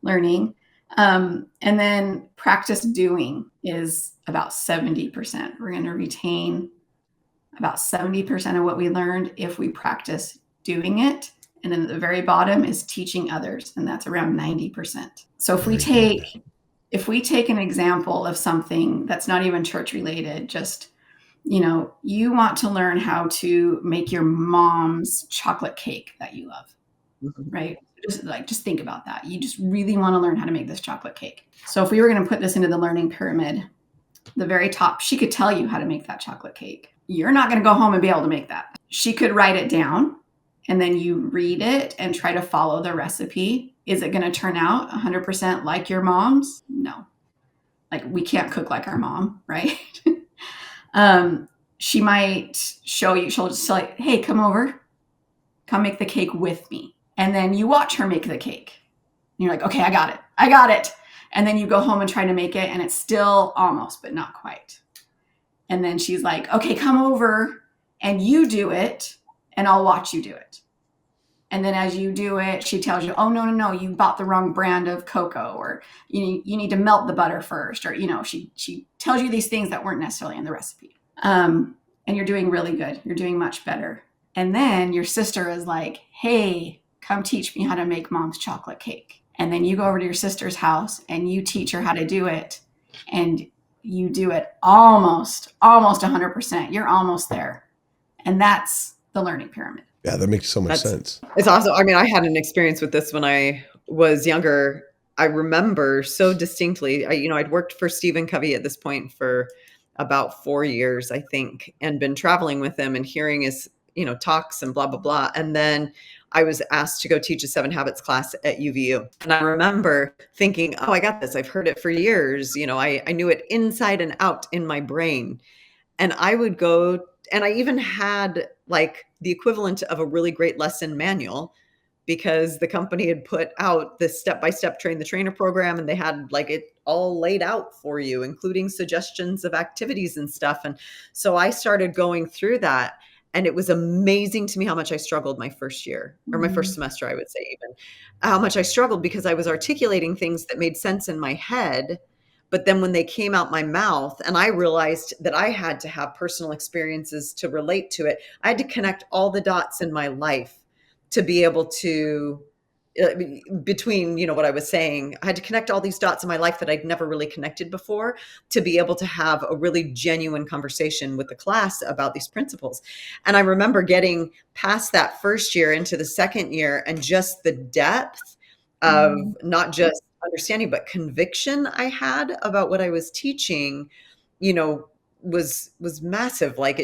learning. And then practice doing is about 70%. We're going to retain about 70% of what we learned if we practice doing it. And then at the very bottom is teaching others, and that's around 90%. So if we take an example of something that's not even church related, just you want to learn how to make your mom's chocolate cake that you love, right? Just think about that. You just really want to learn how to make this chocolate cake. So if we were going to put this into the learning pyramid, the very top, she could tell you how to make that chocolate cake. You're not going to go home and be able to make that. She could write it down, and then you read it and try to follow the recipe. Is it going to turn out 100% like your mom's? No. Like, we can't cook like our mom, right? She might show you, she'll just say, hey, come over, come make the cake with me. And then you watch her make the cake. And you're like, okay, I got it. And then you go home and try to make it, and it's still almost, but not quite. And then she's like, okay, come over and you do it, and I'll watch you do it. And then as you do it, she tells you, oh, no, you bought the wrong brand of cocoa, or you need to melt the butter first, or, she tells you these things that weren't necessarily in the recipe. And you're doing really good. You're doing much better. And then your sister is like, hey, come teach me how to make mom's chocolate cake. And then you go over to your sister's house and you teach her how to do it. And you do it almost 100%. You're almost there. And that's the learning pyramid. Yeah, that makes so much sense. It's awesome. I mean, I had an experience with this when I was younger, I remember so distinctly, I'd worked for Stephen Covey at this point for about 4 years, I think, and been traveling with him and hearing his, talks and blah, blah, blah. And then I was asked to go teach a 7 Habits class at UVU. And I remember thinking, oh, I got this. I've heard it for years. I knew it inside and out in my brain. And I would go, and I even had like the equivalent of a really great lesson manual, because the company had put out this step-by-step train the trainer program, and they had like it all laid out for you, including suggestions of activities and stuff. And so I started going through that, and it was amazing to me how much I struggled my first year, or my first semester, I would say, even how much I struggled, because I was articulating things that made sense in my head. But then when they came out my mouth and I realized that I had to have personal experiences to relate to it, I had to connect all the dots in my life to be able to, between, what I was saying, I had to connect all these dots in my life that I'd never really connected before, to be able to have a really genuine conversation with the class about these principles. And I remember getting past that first year into the second year, and just the depth of not just understanding, but conviction I had about what I was teaching, you know, was massive. Like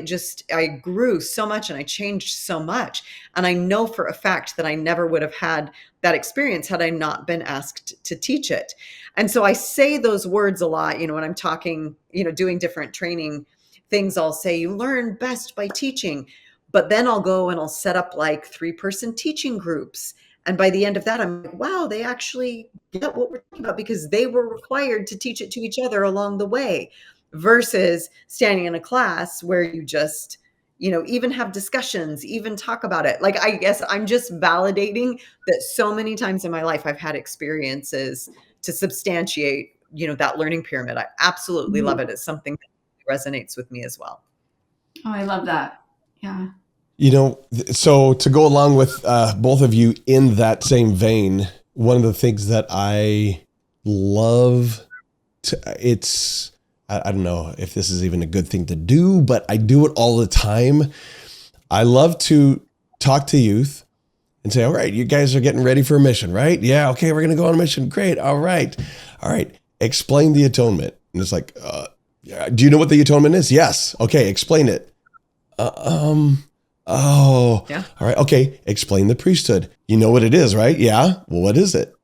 I grew so much and I changed so much. And I know for a fact that I never would have had that experience had I not been asked to teach it. And so I say those words a lot, when I'm talking, doing different training things, I'll say, you learn best by teaching. But then I'll go and I'll set up like 3-person teaching groups. And by the end of that, I'm like, wow, they actually get what we're talking about, because they were required to teach it to each other along the way, versus standing in a class where you just, even have discussions, even talk about it. Like, I guess I'm just validating that so many times in my life, I've had experiences to substantiate, that learning pyramid. I absolutely love it. It's something that resonates with me as well. Oh, I love that. Yeah. So to go along with both of you in that same vein, one of the things that I love, I don't know if this is even a good thing to do, but I do it all the time. I love to talk to youth and say, all right, you guys are getting ready for a mission, right? Yeah. Okay. We're going to go on a mission. Great. All right. Explain the atonement. And it's like, do you know what the atonement is? Yes. Okay. Explain it. Oh, yeah. All right. Okay. Explain the priesthood. You know what it is, right? Yeah. Well, what is it?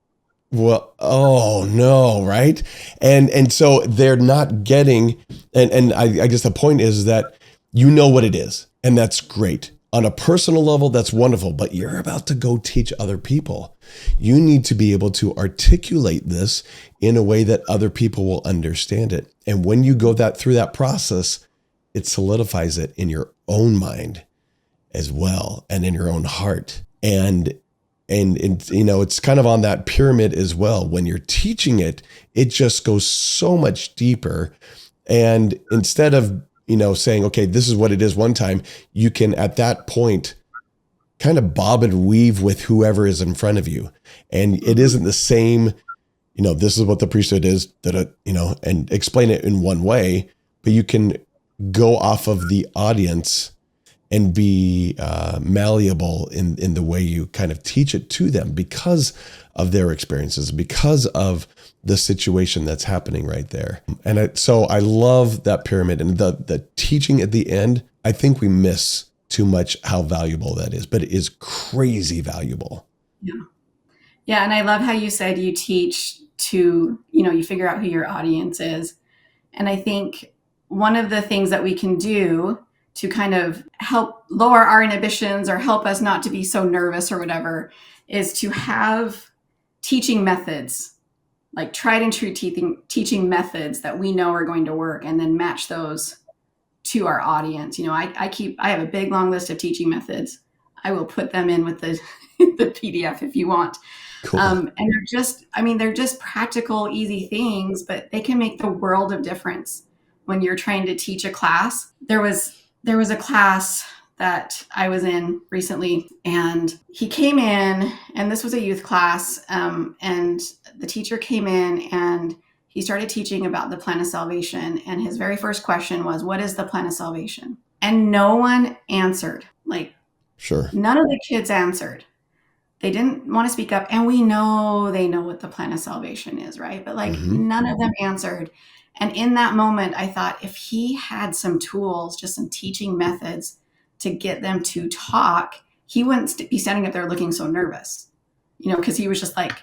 Well, oh no. Right. And so they're not getting, and I guess the point is that you know what it is, and that's great. On a personal level, that's wonderful, but you're about to go teach other people. You need to be able to articulate this in a way that other people will understand it. And when you go through that process, it solidifies it in your own mind as well, and in your own heart. And it's kind of on that pyramid as well. When you're teaching it, it just goes so much deeper. And instead of, saying, okay, this is what it is one time, you can at that point kind of bob and weave with whoever is in front of you. And it isn't the same, this is what the priesthood is, and explain it in one way, but you can go off of the audience and be malleable in the way you kind of teach it to them, because of their experiences, because of the situation that's happening right there. And so I love that pyramid, and the teaching at the end. I think we miss too much how valuable that is, but it is crazy valuable. Yeah. Yeah. And I love how you said you teach to, you figure out who your audience is. And I think one of the things that we can do to kind of help lower our inhibitions, or help us not to be so nervous or whatever, is to have teaching methods, like tried and true teaching methods that we know are going to work, and then match those to our audience. I have a big long list of teaching methods. I will put them in with the PDF if you want. Cool. And they're just practical, easy things, but they can make the world of difference when you're trying to teach a class. There was a class that I was in recently, and he came in, and this was a youth class, and the teacher came in and he started teaching about the plan of salvation. And his very first question was, what is the plan of salvation? And no one answered. Like, sure, none of the kids answered. They didn't want to speak up. And we know they know what the plan of salvation is, right? But like Mm-hmm. none of them answered. And in that moment, I thought if he had some tools, just some teaching methods to get them to talk, he wouldn't be standing up there looking so nervous, because he was just like,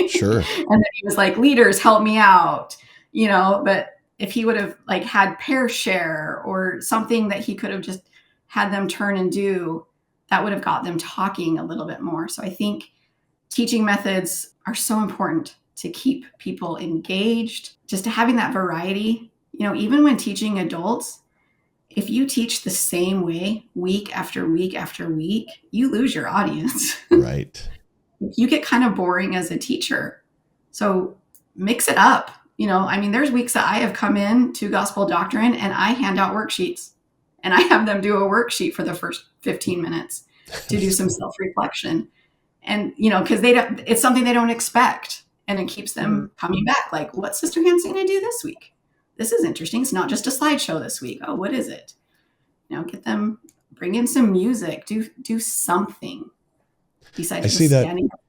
Sure. and then he was like, leaders, help me out, but if he would have like had pair share or something that he could have just had them turn and do, that would have got them talking a little bit more. So I think teaching methods are so important to keep people engaged, just to having that variety. Even when teaching adults, if you teach the same way week after week after week, you lose your audience. Right. You get kind of boring as a teacher. So mix it up. There's weeks that I have come in to gospel doctrine and I hand out worksheets and I have them do a worksheet for the first 15 minutes to do some self-reflection. And, because it's something they don't expect. And it keeps them coming back. Like, what's Sister Hanson going to do this week? This is interesting. It's not just a slideshow this week. Oh, what is it? Get them, bring in some music, do something besides just standing up.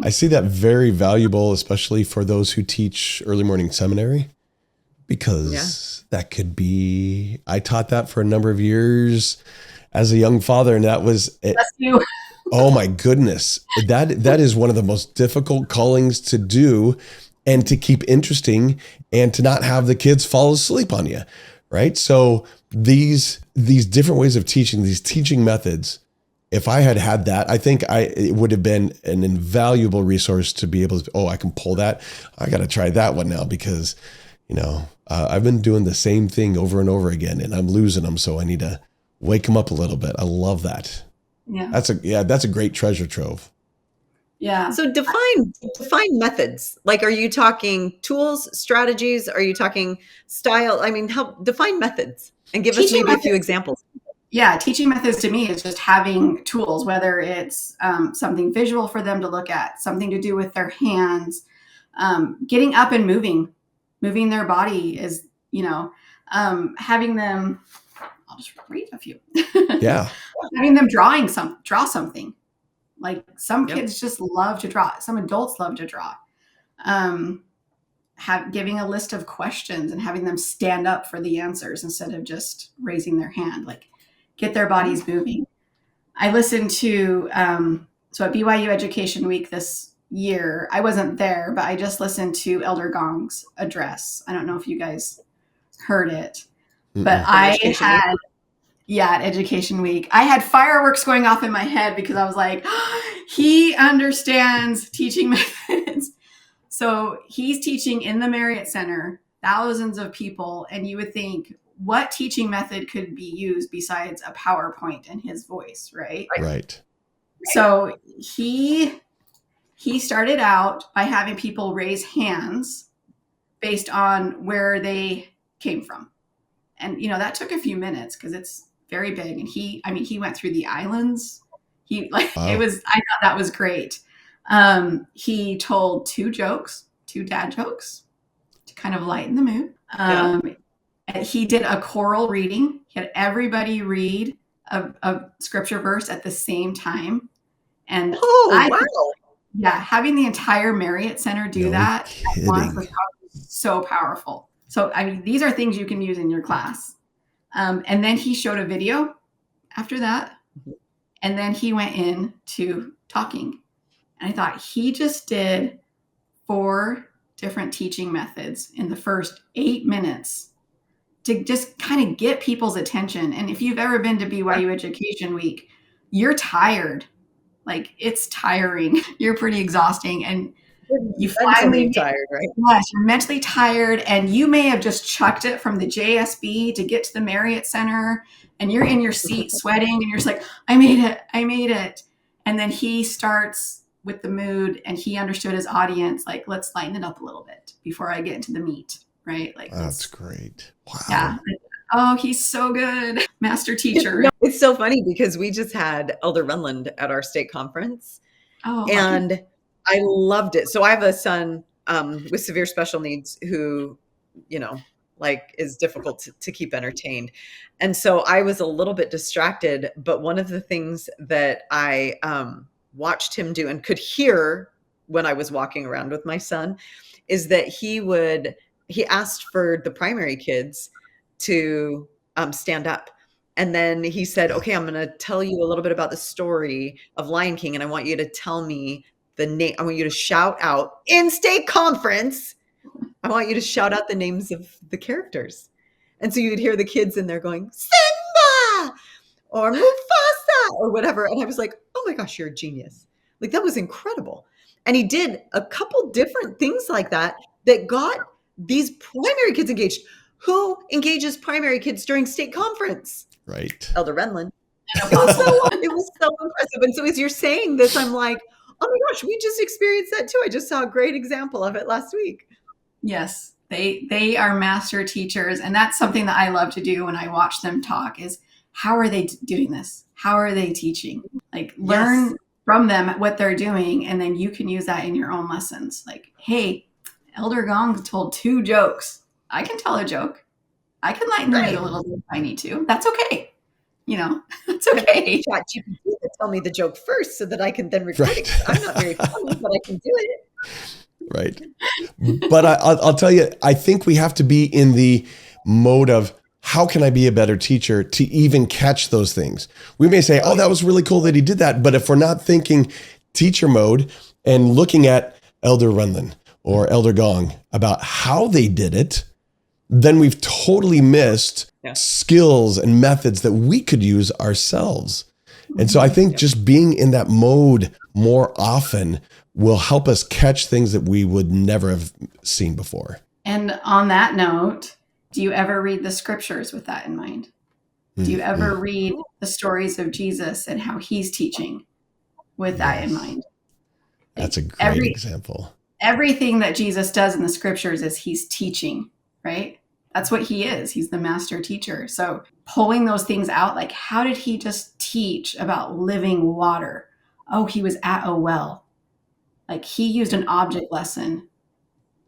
I see that very valuable, especially for those who teach early morning seminary, because that could be, I taught that for a number of years as a young father. And that was, oh my goodness, that is one of the most difficult callings to do and to keep interesting and to not have the kids fall asleep on you. Right. So these different ways of teaching, these teaching methods, if I had that, I think it would have been an invaluable resource to be able to, I can pull that. I got to try that one now because, I've been doing the same thing over and over again and I'm losing them. So I need to wake them up a little bit. I love that. Yeah. That's a great treasure trove. Yeah. So define methods. Like, are you talking tools, strategies? Are you talking style? Help define methods and give us maybe a few examples. Yeah, teaching methods to me is just having tools, whether it's something visual for them to look at, something to do with their hands, getting up and moving their body is, having them, I'll just read a few. Yeah. Having them draw something. Like some kids just love to draw. Some adults love to draw. Giving a list of questions and having them stand up for the answers instead of just raising their hand. Like, get their bodies moving. I listened to, so at BYU Education Week this year, I wasn't there, but I just listened to Elder Gong's address. I don't know if you guys heard it, but at Education Week, I had fireworks going off in my head because I was like, he understands teaching methods. So he's teaching in the Marriott Center, thousands of people, and you would think, what teaching method could be used besides a PowerPoint and his voice, right? Right. So he started out by having people raise hands based on where they came from. And, that took a few minutes because it's very big. And he went through the islands. I thought that was great. He told two dad jokes to kind of lighten the mood. He did a choral reading. He had everybody read a scripture verse at the same time. And having the entire Marriott Center do that at once was so powerful. So, these are things you can use in your class. And then he showed a video after that. And then he went into talking. And I thought he just did 4 different teaching methods in the first 8 minutes to just kind of get people's attention. And if you've ever been to BYU Education Week, you're tired. Like, it's tiring. You're pretty exhausting. And you finally tired, right? Yes, you're mentally tired. And you may have just chucked it from the JSB to get to the Marriott Center. And you're in your seat sweating. And you're just like, I made it. And then he starts with the mood and he understood his audience. Like, let's lighten it up a little bit before I get into the meat. Right? Like, that's great. Wow. Yeah. Oh, he's so good. Master teacher. It's so funny because we just had Elder Renland at our state conference. And I loved it. So I have a son with severe special needs who, like is difficult to keep entertained. And so I was a little bit distracted, but one of the things that I watched him do and could hear when I was walking around with my son is that he asked for the primary kids to stand up. And then he said, okay, I'm going to tell you a little bit about the story of Lion King. And I want you to tell me the name. I want you to shout out in state conference. I want you to shout out the names of the characters. And so you would hear the kids in there going, Simba or Mufasa or whatever. And I was like, oh my gosh, you're a genius. Like that was incredible. And he did a couple different things like that got these primary kids engaged. Who engages primary kids during state conference? Right. Elder Renlund. It was so impressive. And so as you're saying this, I'm like, oh my gosh, we just experienced that too. I just saw a great example of it last week. Yes, they are master teachers. And that's something that I love to do when I watch them talk is how are they doing this? How are they teaching? Like learn from them what they're doing. And then you can use that in your own lessons. Like, hey, Elder Gong told 2 jokes. I can tell a joke. I can lighten the mood a little bit if I need to. That's okay. That's okay. ChatGPT to tell me the joke first so that I can then record it. I'm not very funny, but I can do it. Right. But I'll tell you, I think we have to be in the mode of how can I be a better teacher to even catch those things? We may say, oh, that was really cool that he did that. But if we're not thinking teacher mode and looking at Elder Runlin or Elder Gong about how they did it, then we've totally missed skills and methods that we could use ourselves. And so I think just being in that mode more often will help us catch things that we would never have seen before. And on that note, do you ever read the scriptures with that in mind? Do you ever read the stories of Jesus and how he's teaching with that in mind? That's a great example. Everything that Jesus does in the scriptures is he's teaching, right? That's what he is. He's the master teacher. So pulling those things out, like how did he just teach about living water? Oh, he was at a well. Like he used an object lesson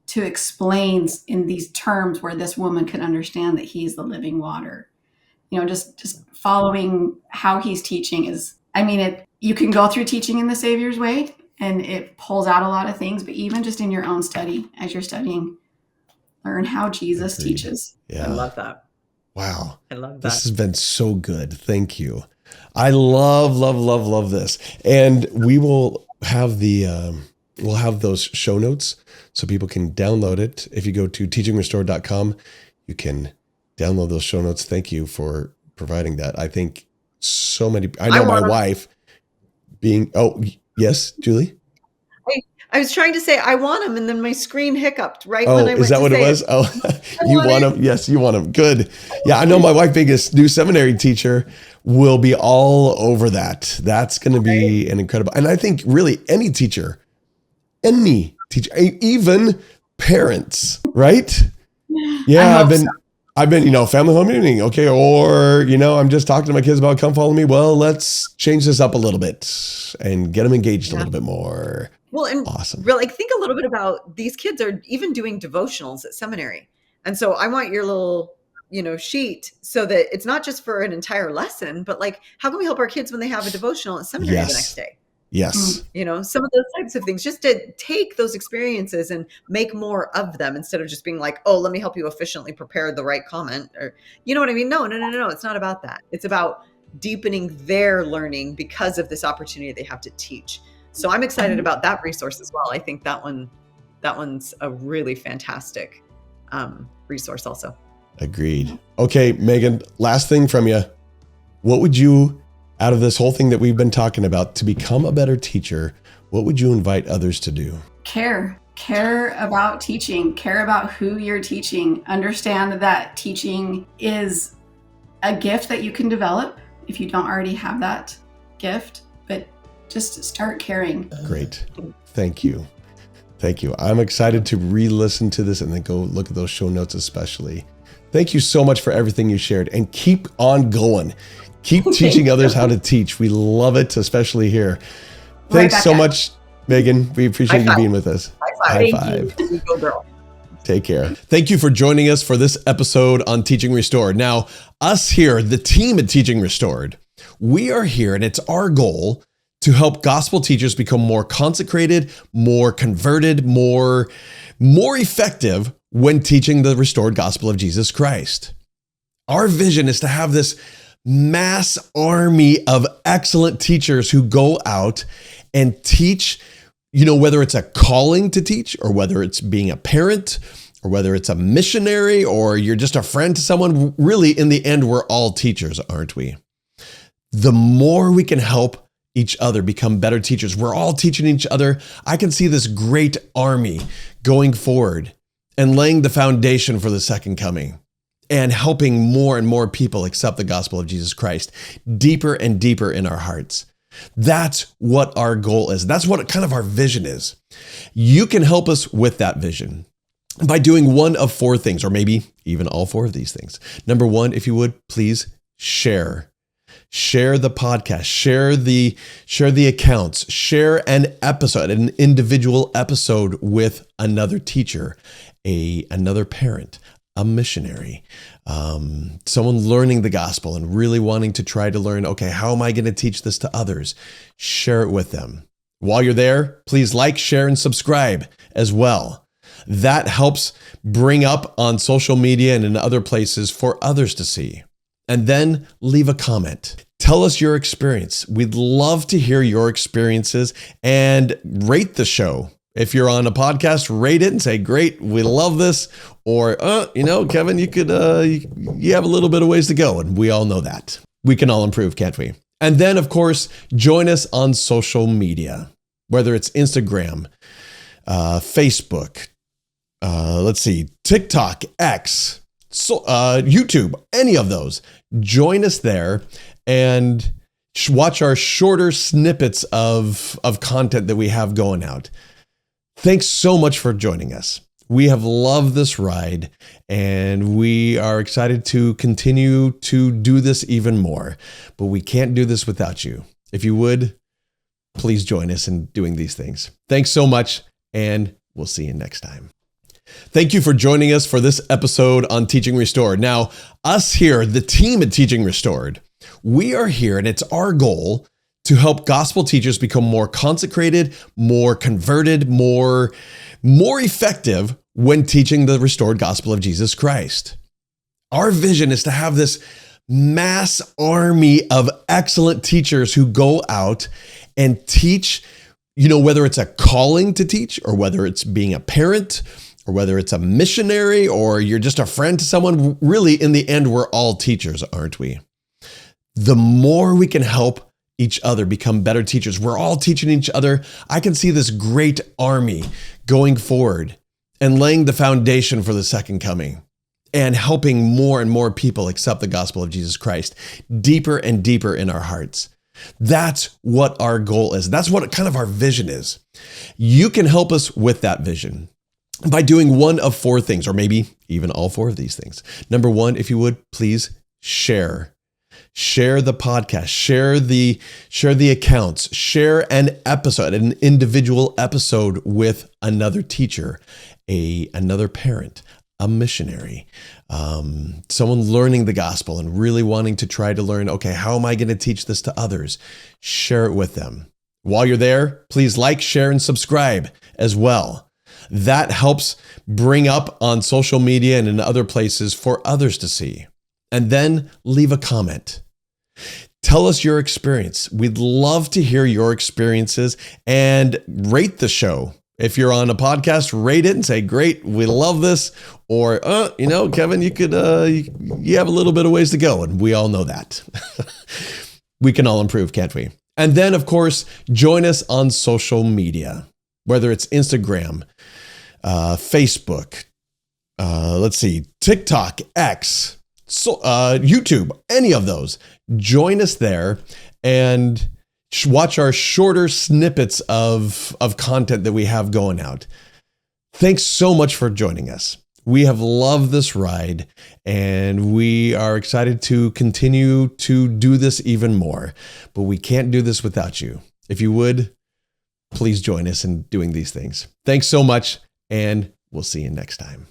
to explain in these terms where this woman could understand that he's the living water. Just following how he's teaching is, you can go through teaching in the Savior's way and it pulls out a lot of things, but even just in your own study, as you're studying, learn how Jesus teaches. Yeah. I love that. Wow. I love that. This has been so good. Thank you. I love this. And we will have we'll have those show notes so people can download it. If you go to teachingrestored.com, you can download those show notes. Thank you for providing that. I think I know my wife yes, Julie? I was trying to say I want them, and then my screen hiccuped when I went to say it. Is that what it was? Oh, you want them? Yes, you want them. Good. Yeah, I know my wife, being a new seminary teacher, will be all over that. That's going to be an incredible. And I think really any teacher, even parents, right? Yeah, I've been, family home meeting. Okay. Or, I'm just talking to my kids about come follow me. Well, let's change this up a little bit and get them engaged a little bit more. Well, and awesome. Really think a little bit about these kids are even doing devotionals at seminary. And so I want your little, sheet so that it's not just for an entire lesson, but like, how can we help our kids when they have a devotional at seminary the next day? Yes. Some of those types of things, just to take those experiences and make more of them instead of just being like, oh, let me help you efficiently prepare the right comment, or, you know what I mean? No. It's not about that. It's about deepening their learning because of this opportunity they have to teach. So I'm excited about that resource as well. I think that one's a really fantastic resource also. Agreed. Okay, Megan, last thing from you. What would you, out of this whole thing that we've been talking about, to become a better teacher, what would you invite others to do? Care about teaching, care about who you're teaching. Understand that teaching is a gift that you can develop if you don't already have that gift, but just start caring. Great. Thank you. I'm excited to re-listen to this and then go look at those show notes especially. Thank you so much for everything you shared, and keep on going. Keep teaching others how to teach. We love it, especially here. Thanks so much, Megan. We appreciate you being with us. High five. High five. You go, girl. Take care. Thank you for joining us for this episode on Teaching Restored. Now, us here, the team at Teaching Restored, we are here and it's our goal to help gospel teachers become more consecrated, more converted, more effective when teaching the restored gospel of Jesus Christ. Our vision is to have this mass army of excellent teachers who go out and teach, whether it's a calling to teach or whether it's being a parent or whether it's a missionary or you're just a friend to someone. Really, in the end, we're all teachers, aren't we? The more we can help each other become better teachers, we're all teaching each other. I can see this great army going forward and laying the foundation for the second coming and helping more and more people accept the gospel of Jesus Christ deeper and deeper in our hearts. That's what our goal is. That's what kind of our vision is. You can help us with that vision by doing one of four things, or maybe even all four of these things. Number one, if you would, please share. Share the podcast, share the accounts, share an episode, an individual episode with another teacher, another parent, a missionary, someone learning the gospel and really wanting to try to learn, okay, how am I going to teach this to others? Share it with them. While you're there, please like, share, and subscribe as well. That helps bring up on social media and in other places for others to see. And then leave a comment. Tell us your experience. We'd love to hear your experiences and rate the show. If you're on a podcast, rate it and say, great, we love this. Or, Kevin, you have a little bit of ways to go. And we all know that. We can all improve, can't we? And then, of course, join us on social media, whether it's Instagram, Facebook, TikTok, X, YouTube, any of those. Join us there and watch our shorter snippets of content that we have going out. Thanks so much for joining us. We have loved this ride and we are excited to continue to do this even more, but we can't do this without you. If you would, please join us in doing these things. Thanks so much, and we'll see you next time. Thank you for joining us for this episode on Teaching Restored. Now, us here, the team at Teaching Restored, we are here and it's our goal to help gospel teachers become more consecrated, more converted, more effective when teaching the restored gospel of Jesus Christ. Our vision is to have this mass army of excellent teachers who go out and teach, whether it's a calling to teach or whether it's being a parent or whether it's a missionary or you're just a friend to someone. Really, in the end, we're all teachers, aren't we? The more we can help each other become better teachers, we're all teaching each other. I can see this great army going forward and laying the foundation for the second coming and helping more and more people accept the gospel of Jesus Christ deeper and deeper in our hearts. That's what our goal is. That's what kind of our vision is. You can help us with that vision by doing one of four things, or maybe even all four of these things. Number one, if you would, please share. Share the podcast, share the accounts, share an episode, an individual episode with another teacher, another parent, a missionary, someone learning the gospel and really wanting to try to learn, okay, how am I going to teach this to others? Share it with them. While you're there, please like, share, and subscribe as well. That helps bring up on social media and in other places for others to see. And then leave a comment. Tell us your experience. We'd love to hear your experiences and rate the show. If you're on a podcast, rate it and say, great, we love this. Or, Kevin, you have a little bit of ways to go. And we all know that. We can all improve, can't we? And then, of course, join us on social media, whether it's Instagram, Facebook, TikTok, X, YouTube, any of those. Join us there and watch our shorter snippets of content that we have going out. Thanks so much for joining us. We have loved this ride and we are excited to continue to do this even more, but we can't do this without you. If you would, please join us in doing these things. Thanks so much, and we'll see you next time.